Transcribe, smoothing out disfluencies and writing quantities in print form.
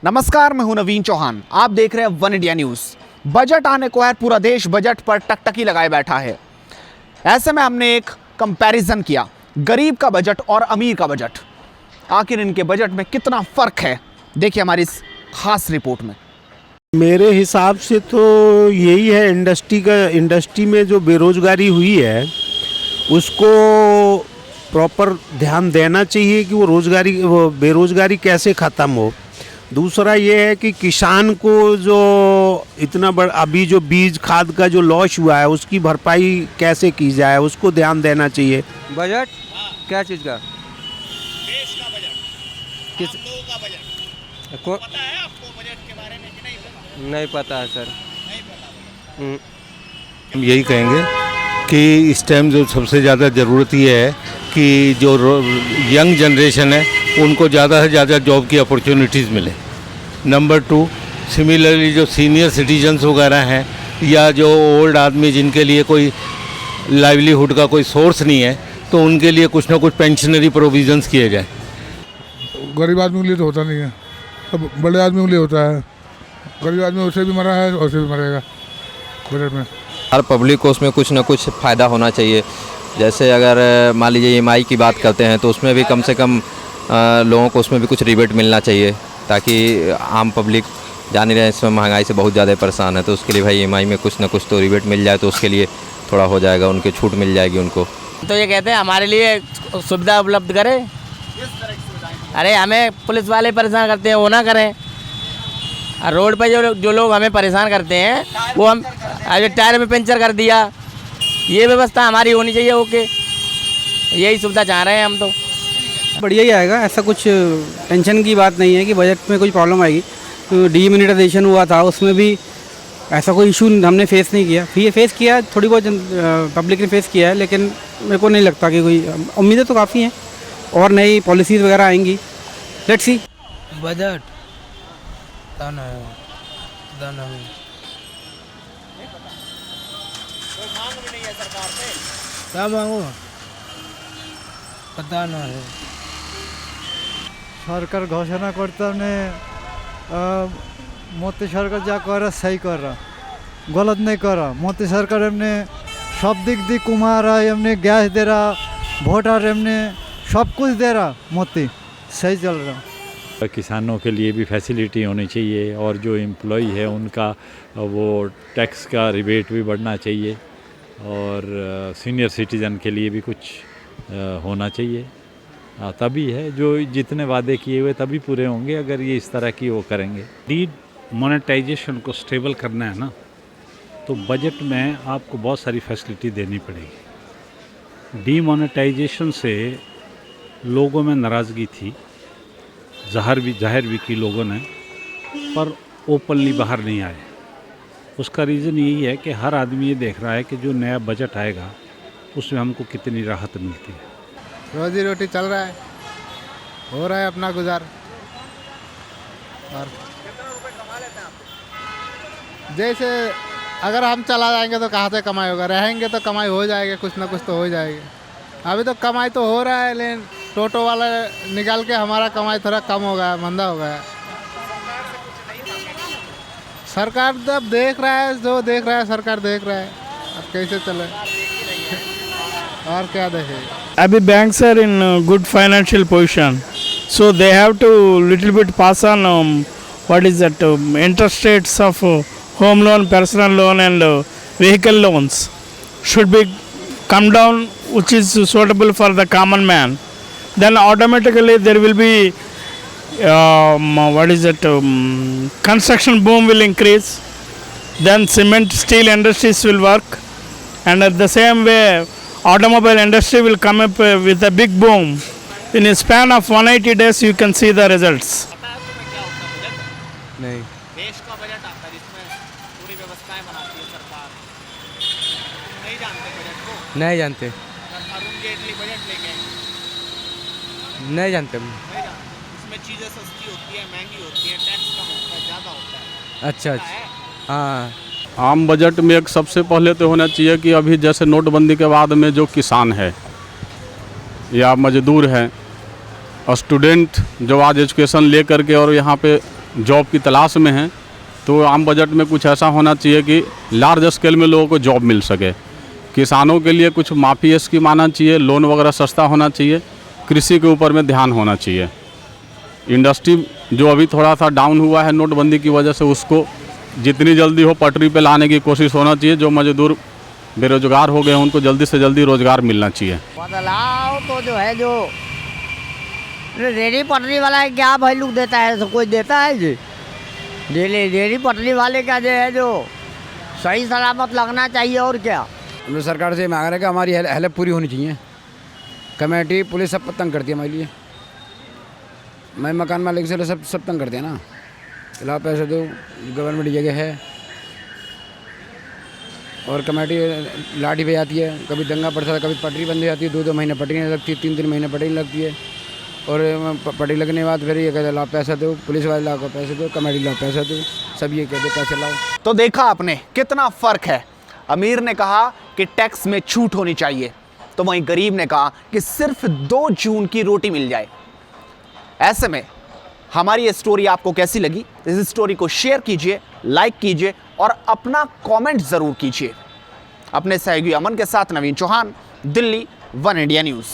नमस्कार, मैं हूं नवीन चौहान। आप देख रहे हैं वन इंडिया न्यूज। बजट आने को है, पूरा देश बजट पर टकटकी लगाए बैठा है। ऐसे में हमने एक कंपैरिजन किया, गरीब का बजट और अमीर का बजट। आखिर इनके बजट में कितना फर्क है, देखिए हमारी इस खास रिपोर्ट में। मेरे हिसाब से तो यही है, इंडस्ट्री में जो बेरोजगारी हुई है उसको प्रॉपर ध्यान देना चाहिए कि वो बेरोजगारी कैसे ख़त्म हो। दूसरा ये है कि किसान को जो इतना बड़ा अभी जो बीज खाद का जो लॉस हुआ है उसकी भरपाई कैसे की जाए, उसको ध्यान देना चाहिए। बजट क्या चीज़ का? देश का बजट, किस आम लोगों का बजट। को पता है आपको बजट के बारे में कि नहीं पता? नहीं पता है सर। नहीं पता। हम यही कहेंगे कि इस टाइम जो सबसे ज़्यादा ज़रूरत ये है कि जो यंग जनरेशन है उनको ज़्यादा से ज़्यादा जॉब की अपॉर्चुनिटीज़ मिले। नंबर 2, सिमिलरली जो सीनियर सिटीजन्स वगैरह हैं या जो ओल्ड आदमी जिनके लिए कोई लाइवलीहुड का कोई सोर्स नहीं है, तो उनके लिए कुछ ना कुछ पेंशनरी प्रोविज़न्स किए जाए। गरीब आदमी के लिए तो होता नहीं है, तो बड़े आदमी के लिए होता है। गरीब आदमी उससे भी मरा है और उससे भी मरेगा बजट में। हर पब्लिक को उसमें कुछ ना कुछ फ़ायदा होना चाहिए। जैसे अगर मान लीजिए ईएमआई की बात करते हैं तो उसमें भी कम से कम लोगों को उसमें भी कुछ रिबेट मिलना चाहिए, ताकि आम पब्लिक जान ही रहे इसमें महंगाई से बहुत ज़्यादा परेशान है। तो उसके लिए भाई ईएमआई में कुछ ना कुछ तो रिबेट मिल जाए तो उसके लिए थोड़ा हो जाएगा, उनके छूट मिल जाएगी उनको। तो ये कहते हैं हमारे लिए सुविधा उपलब्ध करें। अरे हमें पुलिस वाले परेशान करते हैं, वो ना करें। और रोड पर जो लोग हमें परेशान करते हैं वो हम अरे टायर में पंचर कर दिया, ये व्यवस्था हमारी होनी चाहिए। ओके, यही सुविधा चाह रहे हैं हम। तो बढ़िया ही आएगा, ऐसा कुछ टेंशन की बात नहीं है कि बजट में कोई प्रॉब्लम आएगी। तो डीमोनेटाइजेशन हुआ था, उसमें भी ऐसा कोई इशू हमने फेस नहीं किया। फेस किया थोड़ी बहुत पब्लिक ने फेस किया है, लेकिन मेरे को नहीं लगता कि कोई, उम्मीदें तो काफ़ी हैं और नई पॉलिसीज़ वगैरह आएंगी। Let's see. बजट क्या मांगो पता ना है। সরকার ঘোষণা করতে हमने मोदी सरकार जा कर रहा सही कर रहा, गलत नहीं कर रहा। मोदी सरकार हमने सब दिक दी कुमा रहा, हमने गैस दे रहा, वोटर हमने सब कुछ दे रहा, मोदी सही चल रहा। किसानों के लिए भी फैसिलिटी होनी चाहिए और जो एम्प्लॉई है उनका वो टैक्स का रिबेट भी बढ़ना चाहिए और सीनियर सिटीज़न के लिए भी कुछ होना चाहिए। तभी है जो जितने वादे किए हुए तभी पूरे होंगे अगर ये इस तरह की वो करेंगे। डीमोनेटाइजेशन को स्टेबल करना है ना, तो बजट में आपको बहुत सारी फैसिलिटी देनी पड़ेगी। डीमोनेटाइजेशन से लोगों में नाराज़गी थी, जाहिर भी की लोगों ने, पर ओपनली बाहर नहीं आए। उसका रीज़न यही है कि हर आदमी ये देख रहा है कि जो नया बजट आएगा उसमें हमको कितनी राहत मिलती है। रोजी रोटी चल रहा है, हो रहा है अपना गुजार। और जैसे अगर हम चला जाएंगे तो कहाँ से कमाई होगा, रहेंगे तो कमाई हो जाएगी, कुछ ना कुछ तो हो जाएगी। अभी तो कमाई तो हो रहा है, लेकिन टोटो वाला निकाल के हमारा कमाई थोड़ा कम हो गया, मंदा हो गया। सरकार तो देख रहा है, जो देख रहा है सरकार देख रहा है, अब कैसे चले और क्या देखे। Abhi banks are in good financial position, so they have to little bit pass on what is that interest rates of home loan, personal loan and vehicle loans should be come down, which is suitable for the common man. Then automatically there will be construction boom will increase. Then cement, steel industries will work, and at the same way automobile industry will come up with a big boom. In a span of 180 days you can see the results. नहीं, देश का budget आता है जिसमें पूरी व्यवस्थाएं बनाती है सरकार। नहीं जानते बजट को? नहीं जानते। अरुण जेटली बजट लेके आए। नहीं जानते। नहीं जानते। इसमें चीज़ें सस्ती होती है, महंगी होती है, टैक्स कम होता है, ज़्यादा होता है। अच्छा, हाँ। आम बजट में एक सबसे पहले तो होना चाहिए कि अभी जैसे नोटबंदी के बाद में जो किसान है या मजदूर हैं, स्टूडेंट जो आज एजुकेशन ले करके और यहाँ पे जॉब की तलाश में हैं, तो आम बजट में कुछ ऐसा होना चाहिए कि लार्ज स्केल में लोगों को जॉब मिल सके। किसानों के लिए कुछ माफ़ी स्कीम आना चाहिए, लोन वगैरह सस्ता होना चाहिए, कृषि के ऊपर में ध्यान होना चाहिए। इंडस्ट्री जो अभी थोड़ा सा डाउन हुआ है नोटबंदी की वजह से, उसको जितनी जल्दी हो पटरी पे लाने की कोशिश होना चाहिए। जो मजदूर बेरोजगार हो गए हैं उनको जल्दी से जल्दी रोजगार मिलना चाहिए। बदलाव तो जो है, जो रेडी पटरी वाला है क्या वैल्यू देता है, तो कोई देता है जी? रेडी पटरी वाले का जो है, जो सही सलामत लगना चाहिए। और क्या हम लोग सरकार से मांग रहे हैं कि हमारी हेल्प पूरी होनी चाहिए। कमेटी पुलिस सब तंग करती है हमारे लिए। मैं मकान मालिक से सब तंग करते हैं ना। चला पैसे दो, गवर्नमेंट जगह है, और कमेटी लाठी पे जाती है। कभी दंगा पड़ता है, कभी पटरी बंद हो जाती है, 2-2 महीने पटरी नहीं लगती, 3-3 महीने पटरी लगती है। और पटरी लगने के बाद फिर ये कहते लाओ पैसा दो, पुलिस वाले लाओ पैसे दो, कमेटी लाओ पैसा दो, सब ये कहते पैसे लाओ। तो देखा आपने कितना फर्क है। अमीर ने कहा कि टैक्स में छूट होनी चाहिए, तो वहीं गरीब ने कहा कि सिर्फ 2 जून की रोटी मिल जाए। ऐसे में हमारी ये स्टोरी आपको कैसी लगी? इस स्टोरी को शेयर कीजिए, लाइक कीजिए और अपना कमेंट जरूर कीजिए। अपने सहयोगी अमन के साथ Naveen Chauhan, Delhi, one India news.